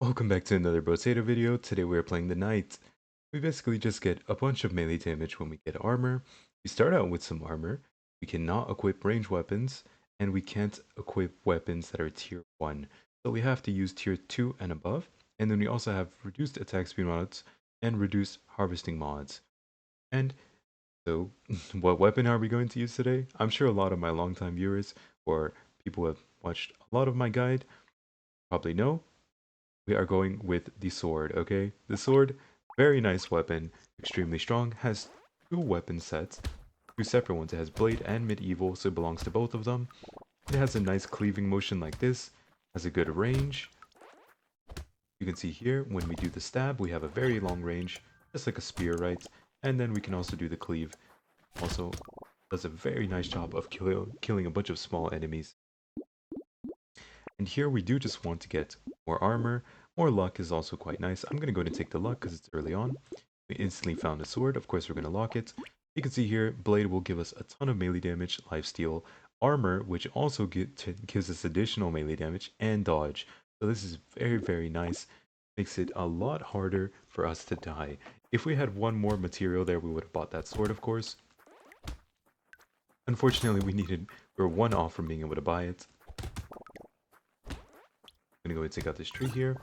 Welcome back to another Brotato video. Today we are playing the Knight. We basically just get a bunch of melee damage when we get armor. We start out with some armor. We cannot equip range weapons, and we can't equip weapons that are tier 1. So we have to use tier 2 and above. And then we also have reduced attack speed mods and reduced harvesting mods. And so, what weapon are we going to use today? I'm sure a lot of my longtime viewers or people who have watched a lot of my guide probably know we are going with the sword, okay? The sword, very nice weapon, extremely strong, has two weapon sets, two separate ones. It has blade and medieval, so it belongs to both of them. It has a nice cleaving motion like this, has a good range. You can see here, when we do the stab, we have a very long range, just like a spear, right? And then we can also do the cleave. Also, does a very nice job of killing a bunch of small enemies. And here we do just want to get more armor. More luck is also quite nice. I'm going to go ahead and take the luck because it's early on. We instantly found a sword. Of course, we're going to lock it. You can see here, blade will give us a ton of melee damage, lifesteal, armor, which also gives us additional melee damage, and dodge. So this is very, very nice. Makes it a lot harder for us to die. If we had one more material there, we would have bought that sword, of course. Unfortunately, we were one off from being able to buy it. I'm gonna go and take out this tree here.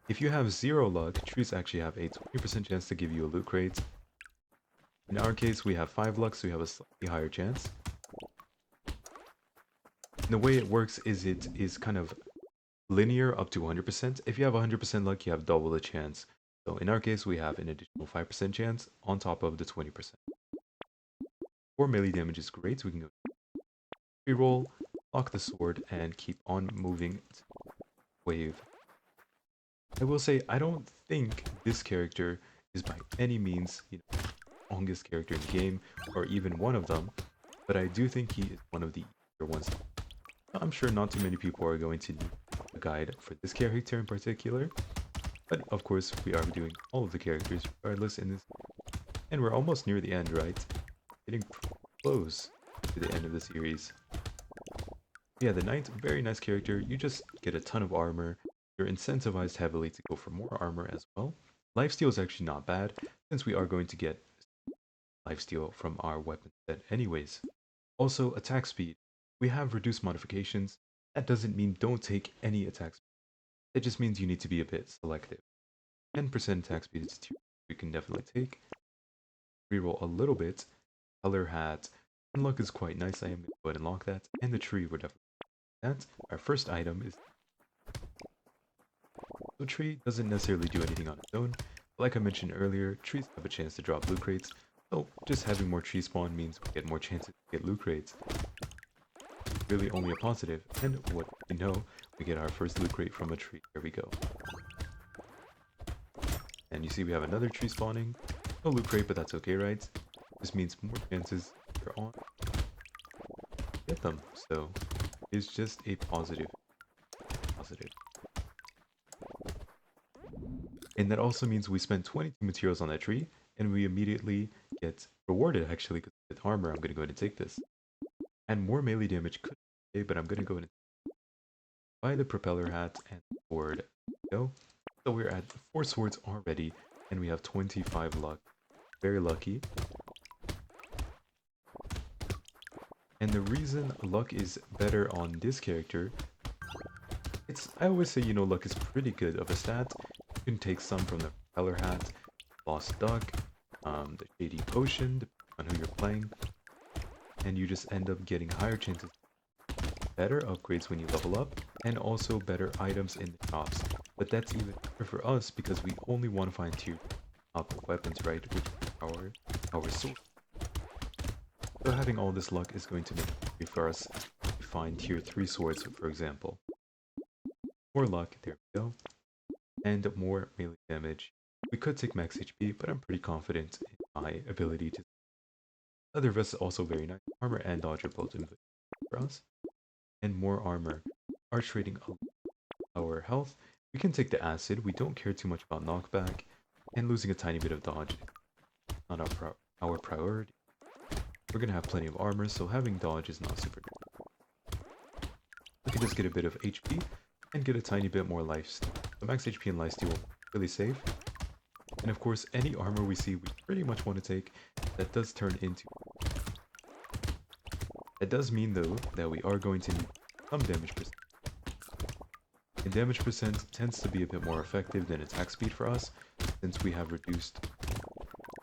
If you have 0 luck, trees actually have a 20% chance to give you a loot crate. In our case, we have 5 luck, so we have a slightly higher chance. And the way it works is it is kind of linear up to 100%. If you have 100% luck, you have double the chance. So in our case, we have an additional 5% chance on top of the 20%. 4 melee damage is great, so we can go reroll, lock the sword, and keep on moving to wave. I will say, I don't think this character is by any means, the longest character in the game, or even one of them, but I do think he is one of the easier ones. I'm sure not too many people are going to need a guide for this character in particular, but of course we are doing all of the characters regardless in this, and we're almost near the end, right? Getting close to the end of the series. Yeah, the Knight, very nice character. You just get a ton of armor. You're incentivized heavily to go for more armor as well. Lifesteal is actually not bad, since we are going to get lifesteal from our weapon set anyways. Also, attack speed. We have reduced modifications. That doesn't mean don't take any attack speed. It just means you need to be a bit selective. 10% attack speed is 2 we can definitely take. Reroll a little bit. Color hat. And luck is quite nice. I am going to go ahead and lock that. And the tree, we're definitely that. Our first item is so tree doesn't necessarily do anything on its own. Like I mentioned earlier, trees have a chance to drop loot crates, so just having more tree spawn means we get more chances to get loot crates. Really only a positive, and what we know, we get our first loot crate from a tree. There we go. And you see we have another tree spawning. No loot crate, but that's okay, right? This means more chances you're on get them, so it's just a positive. Positive. And that also means we spent 22 materials on that tree, and we immediately get rewarded, actually, because with armor, I'm going to go ahead and take this. And more melee damage could be, but I'm going to go ahead and buy the propeller hat and sword. Go. So we're at 4 swords already, and we have 25 luck. Very lucky. And the reason luck is better on this character, I always say, luck is pretty good of a stat. You can take some from the propeller hat, lost duck, the shady potion, depending on who you're playing, and you just end up getting higher chances, better upgrades when you level up, and also better items in the shops. But that's even better for us because we only want to find tier up weapons, right? Which is our sword. So having all this luck is going to make it easy for us to find tier 3 swords, for example. More luck, there we go. And more melee damage. We could take max HP, but I'm pretty confident in my ability to. Other vest is also very nice. Armor and dodge are both input for us. And more armor. Are trading our health. We can take the acid. We don't care too much about knockback. And losing a tiny bit of dodge is not our priority. We're going to have plenty of armor, so having dodge is not super good. We can just get a bit of HP and get a tiny bit more lifesteal. So max HP and lifesteal will be really safe. And of course, any armor we see, we pretty much want to take. That does turn into... That does mean, though, that we are going to need some damage percent. And damage percent tends to be a bit more effective than attack speed for us, since we have reduced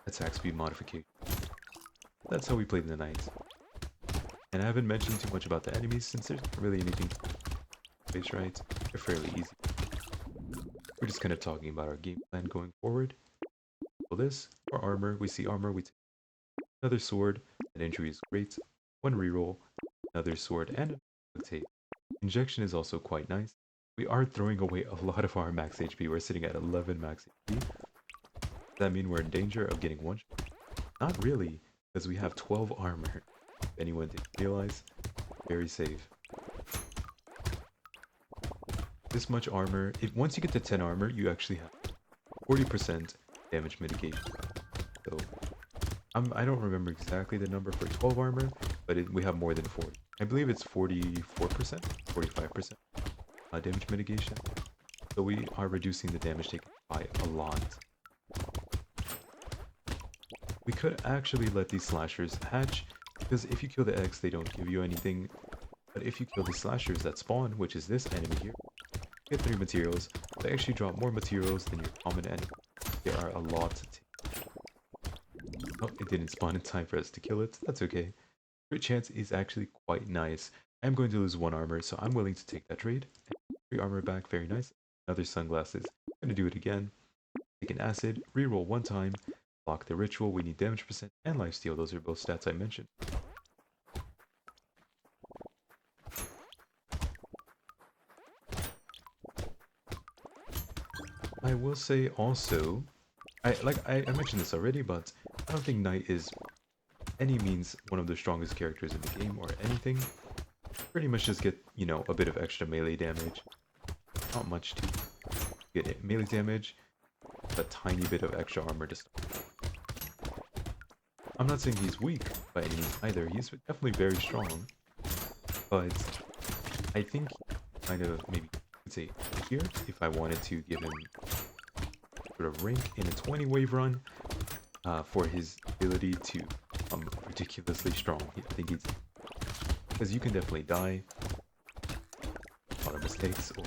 attack speed modification. That's how we played in the Knights. And I haven't mentioned too much about the enemies, since there's not really anything to face, right? They're fairly easy. We're just kind of talking about our game plan going forward. So this, for armor, we see armor, we take another sword, an injury is great, one reroll, another sword, and a tape. Injection is also quite nice. We are throwing away a lot of our max HP. We're sitting at 11 max HP. Does that mean we're in danger of getting one shot? Not really, because we have 12 armor. If anyone didn't realize, very safe. This much armor, once you get to 10 armor, you actually have 40% damage mitigation. So, I don't remember exactly the number for 12 armor, but we have more than 40. I believe it's 44%, 45% damage mitigation. So we are reducing the damage taken by a lot. We could actually let these slashers hatch, because if you kill the eggs, they don't give you anything. But if you kill the slashers that spawn, which is this enemy here, you get 3 materials. They actually drop more materials than your common enemy. There are a lot to take. Oh, it didn't spawn in time for us to kill it. That's okay. Crit chance is actually quite nice. I'm going to lose 1 armor, so I'm willing to take that trade. 3 armor back, very nice. Another sunglasses. I'm going to do it again. Take an acid, reroll 1 time. Block the ritual, we need damage percent and lifesteal. Those are both stats I mentioned. I will say also, I mentioned this already, but I don't think Knight is any means one of the strongest characters in the game or anything. Pretty much just get, you know, a bit of extra melee damage. Not much to get melee damage, a tiny bit of extra armor to start. I'm not saying he's weak by any means either. He's definitely very strong, but I think kind of maybe say here if I wanted to give him sort of rank in a 20 wave run for his ability to become ridiculously strong. I think he's, because you can definitely die, a lot of mistakes or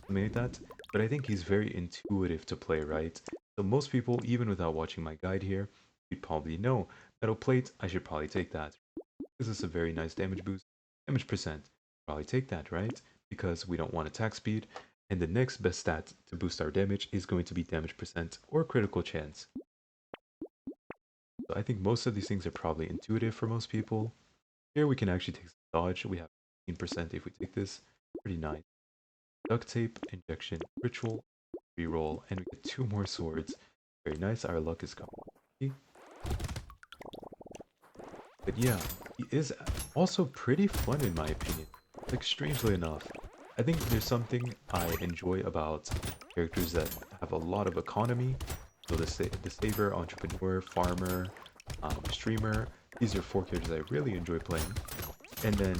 something like that. But I think he's very intuitive to play, right? So most people, even without watching my guide here, you'd probably know metal plate. I should probably take that. This is a very nice damage boost. Damage percent, probably take that, right? Because we don't want attack speed. And the next best stat to boost our damage is going to be damage percent or critical chance. So I think most of these things are probably intuitive for most people. Here we can actually take some dodge. We have 15% if we take this. Pretty nice. Duct tape, injection, ritual, reroll, and we get 2 more swords. Very nice. Our luck is gone. But yeah, he is also pretty fun in my opinion. Like, strangely enough, I think there's something I enjoy about characters that have a lot of economy. So the saver, entrepreneur, farmer, streamer. These are 4 characters I really enjoy playing. And then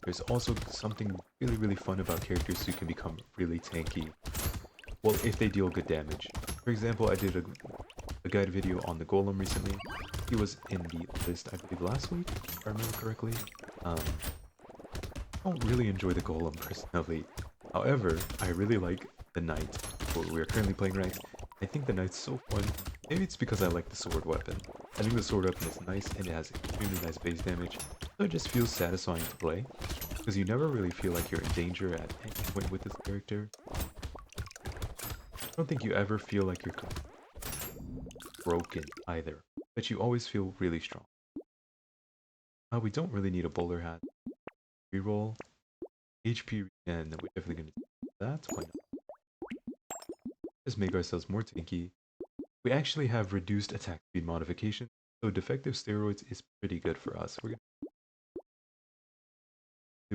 there's also something really, really fun about characters who can become really tanky. Well, if they deal good damage. For example, I did a guide video on the Golem recently. He was in the list, I believe, last week, if I remember correctly. I don't really enjoy the Golem personally. However, I really like the Knight. We're currently playing ranked. I think the Knight's so fun. Maybe it's because I like the sword weapon. I think the sword weapon is nice and it has extremely nice base damage. So it just feels satisfying to play. Because you never really feel like you're in danger at any point with this character. I don't think you ever feel like you're broken either. But you always feel really strong. We don't really need a bowler hat. Reroll. HP and we're definitely going to do that. Why not? Just make ourselves more tanky. We actually have reduced attack speed modification, so defective steroids is pretty good for us. We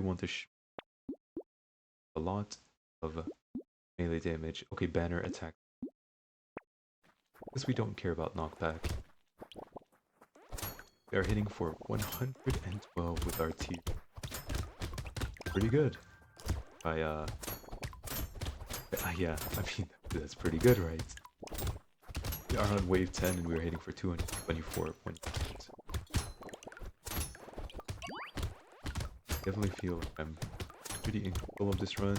want to a lot of melee damage. Okay, banner attack. Because we don't care about knockback. We are hitting for 112 with our tier. Pretty good. I Yeah, I mean, that's pretty good, right? We are on wave 10 and we are hitting for 224 points. Definitely feel like I'm pretty in control of this run.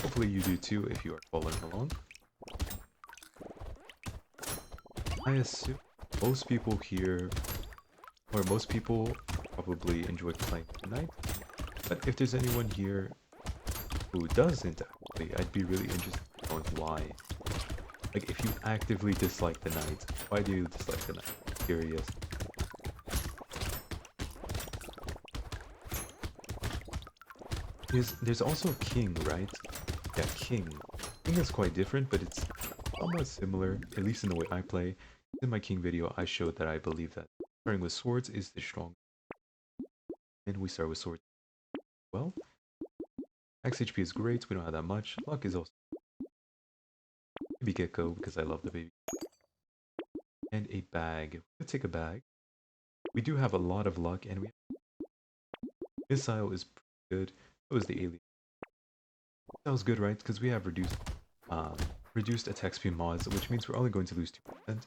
Hopefully you do too if you are following along. I assume most people here, or most people probably enjoy playing at night. But if there's anyone here who doesn't actually, I'd be really interested in knowing why. Like, if you actively dislike the night, why do you dislike the night? I'm curious. There's also King, right? Yeah, King. King is quite different, but it's somewhat similar, at least in the way I play. In my King video, I showed that I believe that starting with swords is the strong. And we start with swords. Well, max HP is great, we don't have that much. Luck is also maybe Gecko, because I love the baby. And a bag. We'll take a bag. We do have a lot of luck, and we Missile is pretty good. So is the alien. That was good, right? Because we have reduced attack speed mods, which means we're only going to lose 2%.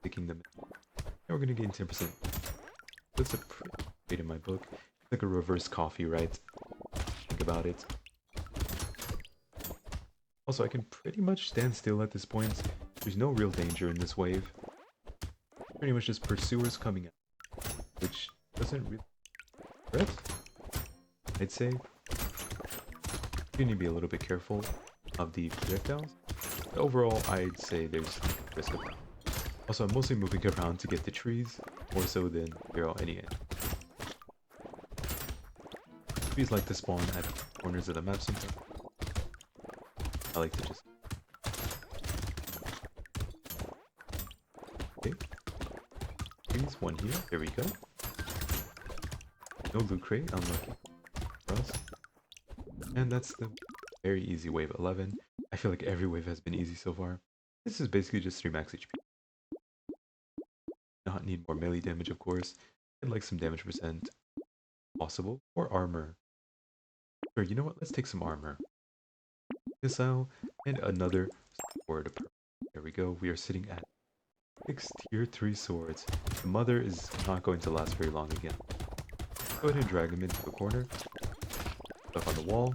Taking them, and we're going to gain 10%. That's a pretty great in my book. It's like a reverse coffee, right? Think about it. Also, I can pretty much stand still at this point. There's no real danger in this wave. Pretty much just pursuers coming out, which doesn't really hurt, I'd say. You need to be a little bit careful of the projectiles. But overall, I'd say there's risk of that. Also, I'm mostly moving around to get the trees, more so than any end. Trees like to spawn at corners of the map sometimes. I like to just... Okay. Trees, one here. There we go. No loot crate, unlucky for us. And that's the very easy wave 11. I feel like every wave has been easy so far. This is basically just 3 max HP. Not need more melee damage, of course. I'd like some damage percent possible, or armor. Sure, you know what? Let's take some armor. Missile and another sword. There we go. We are sitting at 6 tier 3 swords. The mother is not going to last very long again. Go ahead and drag him into the corner. Up on the wall.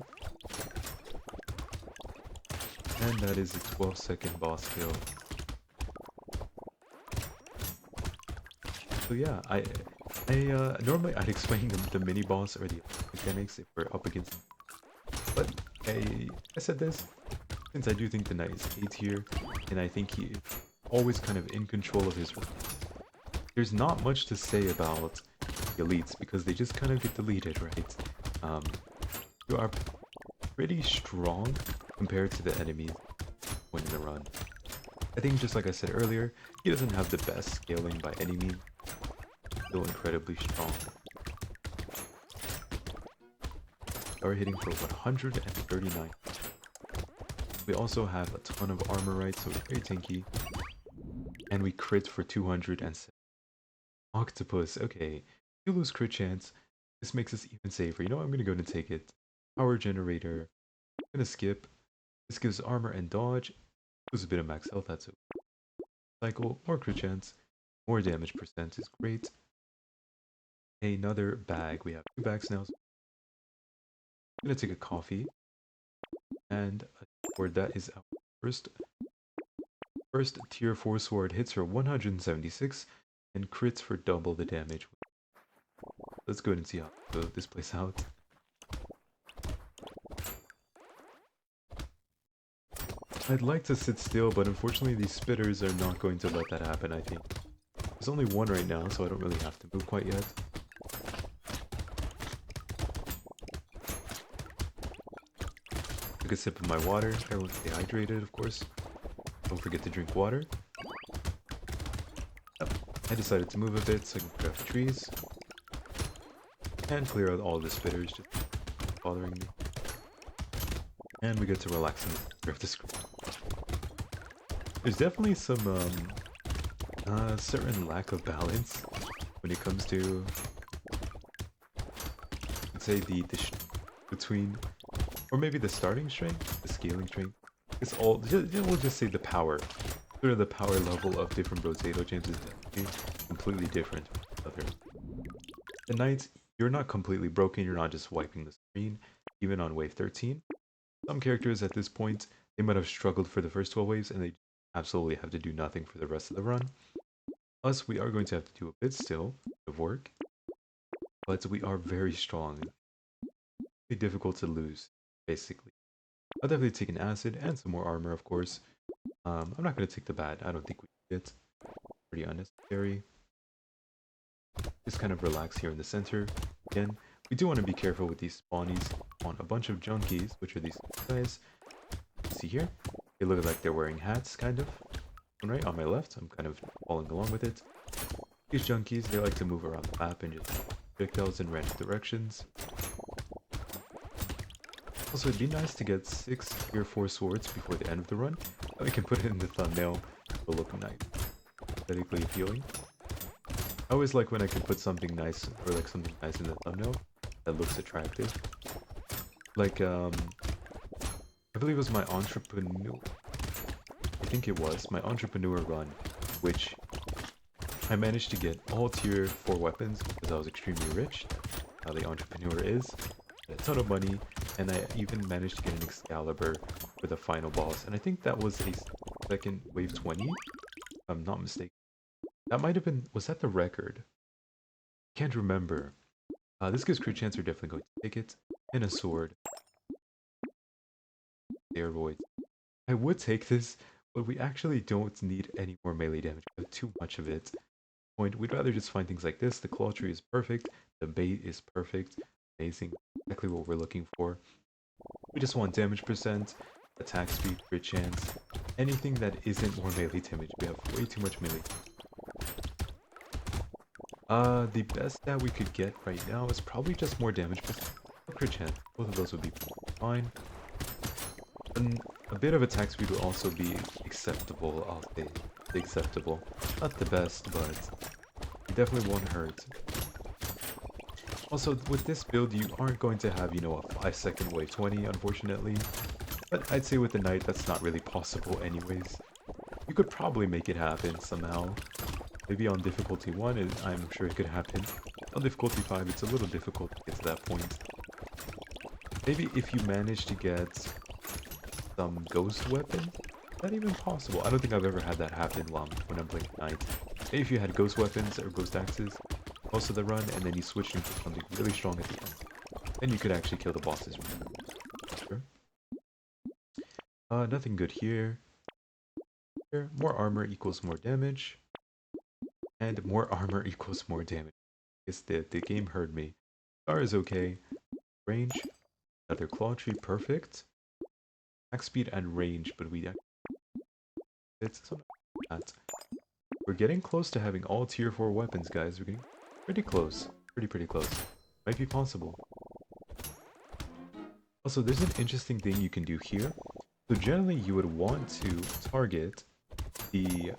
And that is a 12-second boss kill. So yeah, normally I'd explain the mini boss or the mechanics if we're up against, but I said this since I do think the knight is A tier, and I think he is always kind of in control of his run. There's not much to say about the elites because they just kind of get deleted, right? You are pretty strong compared to the enemies when in the run. I think just like I said earlier, he doesn't have the best scaling by any means. Still incredibly strong. Are hitting for 139. We also have a ton of armor, right? So very tanky. And we crit for 207. Octopus, okay. You lose crit chance. This makes us even safer. You know what? I'm gonna go ahead and take it. Power generator. I'm gonna skip. This gives armor and dodge. Lose a bit of max health, that's it. Cycle, more crit chance. More damage percent is great. Another bag. We have 2 bags now. So I'm gonna take a coffee. And a sword. That is our first tier 4 sword. Hits for 176 and crits for double the damage. Let's go ahead and see how this plays out. I'd like to sit still, but unfortunately these spitters are not going to let that happen, I think. There's only one right now, so I don't really have to move quite yet. Took a sip of my water. Everyone stay hydrated, of course. Don't forget to drink water. Yep. I decided to move a bit so I can clear out the trees. And clear out all the spitters just bothering me. And we get to relax and clear the screen. There's definitely some certain lack of balance when it comes to, let's say, the between, or maybe the starting strength, scaling strength. It's all, we'll just say the power. Sort of the power level of different Brotato gems is definitely completely different from others. The Knights, you're not completely broken, you're not just wiping the screen, even on wave 13. Some characters at this point, they might have struggled for the first 12 waves, and they absolutely have to do nothing for the rest of the run. Us, we are going to have to do a bit still of work, but we are very strong. It's difficult to lose, basically. I'll definitely take an acid and some more armor, of course. I'm not going to take the bat. I don't think we need it. Pretty unnecessary. Just kind of relax here in the center. Again, we do want to be careful with these spawnies on a bunch of junkies, which are these guys. See here? They look like they're wearing hats, kind of. One right on my left, I'm kind of following along with it. These junkies, they like to move around the map and just projectiles in random directions. Also, it'd be nice to get 6 tier 4 swords before the end of the run. I can put it in the thumbnail. It'll look nice. Aesthetically appealing. I always like when I can put something nice, or like something nice in the thumbnail that looks attractive. Like, I believe it was my entrepreneur. I think it was my entrepreneur run, which I managed to get all tier 4 weapons because I was extremely rich. How the entrepreneur is. A ton of money, and I even managed to get an Excalibur for the final boss. And I think that was a second wave 20, if I'm not mistaken. That might have been, was that the record? Can't remember. This gives crit chance, we're definitely going to take it. And a sword. Steroids. I would take this, but we actually don't need any more melee damage. We have too much of it. We'd rather just find things like this. The claw tree is perfect. The bait is perfect. Amazing. Exactly what we're looking for. We just want damage percent, attack speed, crit chance. Anything that isn't more melee damage. We have way too much melee. The best that we could get right now is probably just more damage percent or crit chance. Both of those would be fine. And a bit of attack speed would also be acceptable, I'll say. Acceptable. Not the best, but it definitely won't hurt. Also, with this build, you aren't going to have, you know, a 5-second wave 20, unfortunately. But I'd say with the Knight, that's not really possible anyways. You could probably make it happen somehow. Maybe on difficulty 1, I'm sure it could happen. On difficulty 5, it's a little difficult to get to that point. Maybe if you manage to get some ghost weapon, is that even possible? I don't think I've ever had that happen when I'm playing Knight. Maybe if you had ghost weapons or ghost axes most of the run, and then you switched into something really strong at the end, then you could actually kill the bosses. Sure. Nothing good here. Here, more armor equals more damage. And more armor equals more damage. I guess the game heard me. Star is okay. Range. Another claw tree, perfect. Attack speed and range, but it's something like that. We're getting close to having all tier 4 weapons, guys. We're getting pretty close. Pretty close. Might be possible. Also, there's an interesting thing you can do here. So generally, you would want to target the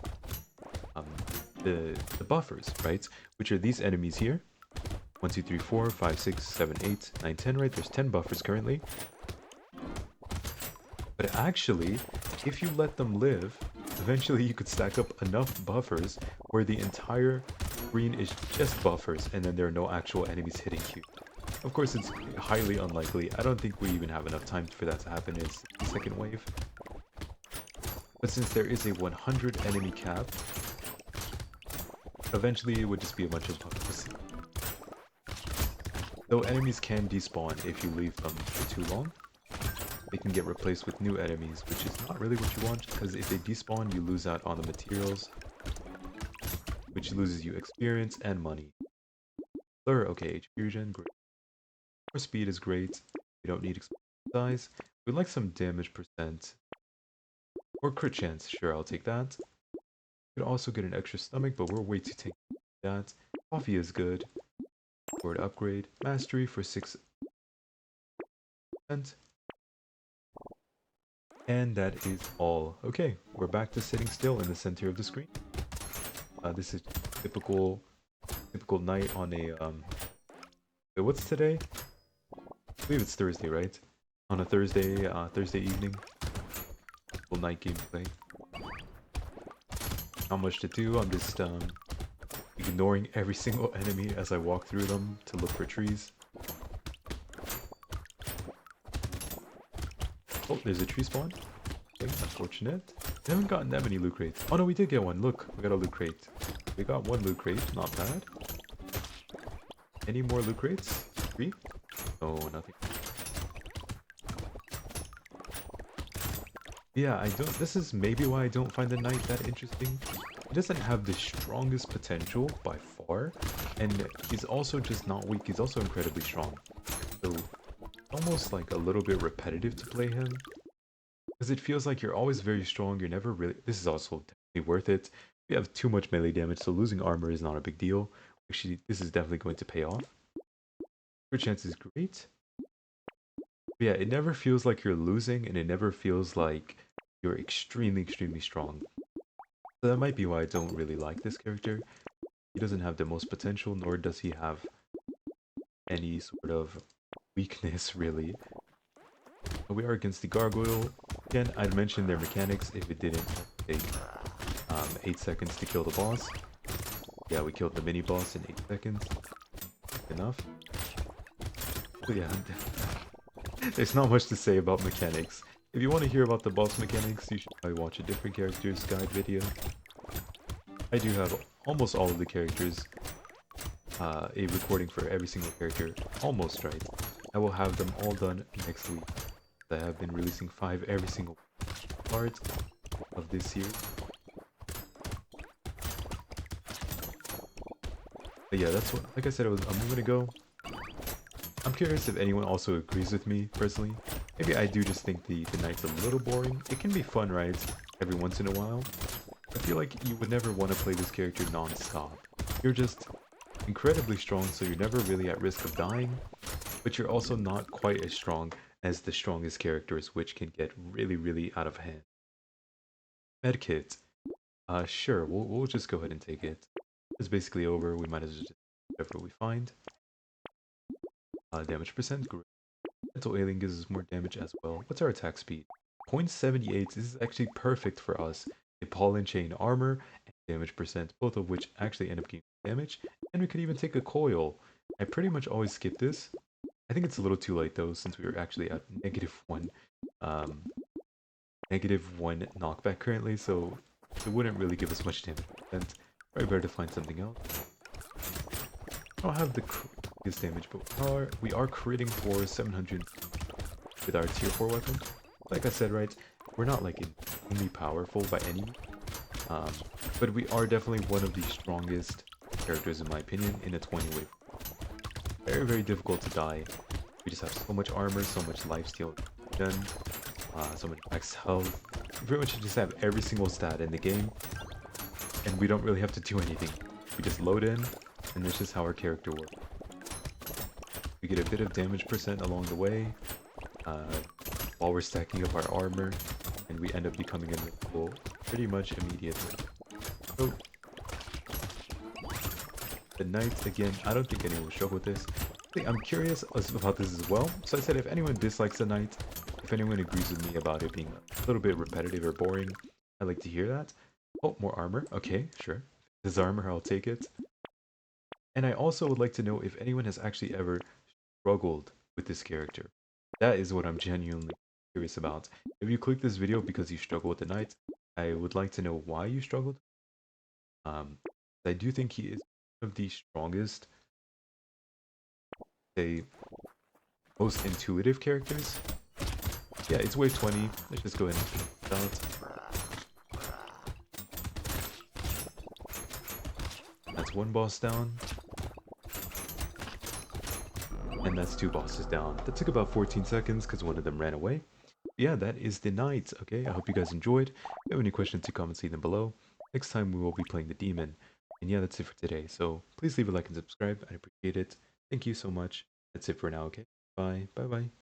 buffers, right? Which are these enemies here. 1, 2, 3, 4, 5, 6, 7, 8, 9, 10, right? There's 10 buffers currently. But actually, if you let them live, eventually you could stack up enough buffers where the entire screen is just buffers and then there are no actual enemies hitting you. Of course, it's highly unlikely. I don't think we even have enough time for that to happen in the second wave. But since there is a 100 enemy cap, eventually it would just be a bunch of buffers. Though enemies can despawn if you leave them for too long. They can get replaced with new enemies, which is not really what you want, because if they despawn, you lose out on the materials, which loses you experience and money. Blur, okay, HP regen, great. More speed is great. We don't need size. We'd like some damage percent. Or crit chance, sure, I'll take that. We could also get an extra stomach, but we're way too tanky for that. Coffee is good. Word upgrade. Mastery for 6%. And that is all. Okay, we're back to sitting still in the center of the screen. This is typical night on a wait, what's today? I believe it's Thursday, right? On a Thursday evening. full night gameplay. Not much to do. I'm just ignoring every single enemy as I walk through them to look for trees. Oh, there's a tree spawn. Okay, unfortunate. We haven't gotten that many loot crates. Oh no, we did get one. Look, we got a loot crate. We got one loot crate. Not bad. Any more loot crates? 3? Oh, nothing. Yeah, I don't. This is maybe why I don't find the knight that interesting. He doesn't have the strongest potential by far, and he's also just not weak. He's also incredibly strong. So, almost like a little bit repetitive to play him. Because it feels like you're always very strong, you're never really... This is also definitely worth it. You have too much melee damage, so losing armor is not a big deal. Actually, this is definitely going to pay off. Your chance is great. But yeah, it never feels like you're losing, and it never feels like you're extremely, extremely strong. So that might be why I don't really like this character. He doesn't have the most potential, nor does he have any sort of weakness, really. We are against the gargoyle. Again, I'd mention their mechanics if it didn't take 8 seconds to kill the boss. Yeah, we killed the mini boss in 8 seconds. Enough. But yeah, there's not much to say about mechanics. If you want to hear about the boss mechanics, you should probably watch a different characters guide video. I do have almost all of the characters, a recording for every single character, almost right. I will have them all done next week. I have been releasing 5 every single part of this year. But yeah, that's what, like I said, I'm gonna go. I'm curious if anyone also agrees with me, personally. Maybe I do just think the knight's a little boring. It can be fun, right? Every once in a while. I feel like you would never want to play this character non-stop. You're just incredibly strong, so you're never really at risk of dying. But you're also not quite as strong as the strongest characters, which can get really, really out of hand. Medkit. Sure, we'll just go ahead and take it. It's basically over, we might as well just whatever we find. Damage percent, great. Mental Alien gives us more damage as well. What's our attack speed? 0.78, this is actually perfect for us. A pollen chain armor and damage percent, both of which actually end up giving damage. And we could even take a coil. I pretty much always skip this. I think it's a little too late though, since we are actually at -1, -1 knockback currently, so it wouldn't really give us much damage. And probably better to find something else. I don't have the biggest damage, but we are critting for 700 with our tier 4 weapon. Like I said, right, we're not like insanely powerful by any means, but we are definitely one of the strongest characters in my opinion in a 20 wave. Very, very difficult to die. We just have so much armor, so much lifesteal done, so much max health. We pretty much just have every single stat in the game, and we don't really have to do anything. We just load in, and that's just how our character works. We get a bit of damage percent along the way, while we're stacking up our armor, and we end up becoming invincible pretty much immediately. So, the knight, again, I don't think anyone will struggle with this. I'm curious about this as well. So I said if anyone dislikes the knight, if anyone agrees with me about it being a little bit repetitive or boring, I'd like to hear that. Oh, more armor. Okay, sure. If there's armor, I'll take it. And I also would like to know if anyone has actually ever struggled with this character. That is what I'm genuinely curious about. If you click this video because you struggle with the knight, I would like to know why you struggled. I do think he is one of the strongest, say, most intuitive characters. Yeah, it's wave 20. Let's just go ahead and finish it out. That's one boss down. And that's 2 bosses down. That took about 14 seconds because one of them ran away. Yeah, that is the knight. Okay, I hope you guys enjoyed. If you have any questions, you comment, see them below. Next time we will be playing the demon. And yeah, that's it for today. So please leave a like and subscribe. I'd appreciate it. Thank you so much. That's it for now, okay? Bye. Bye-bye.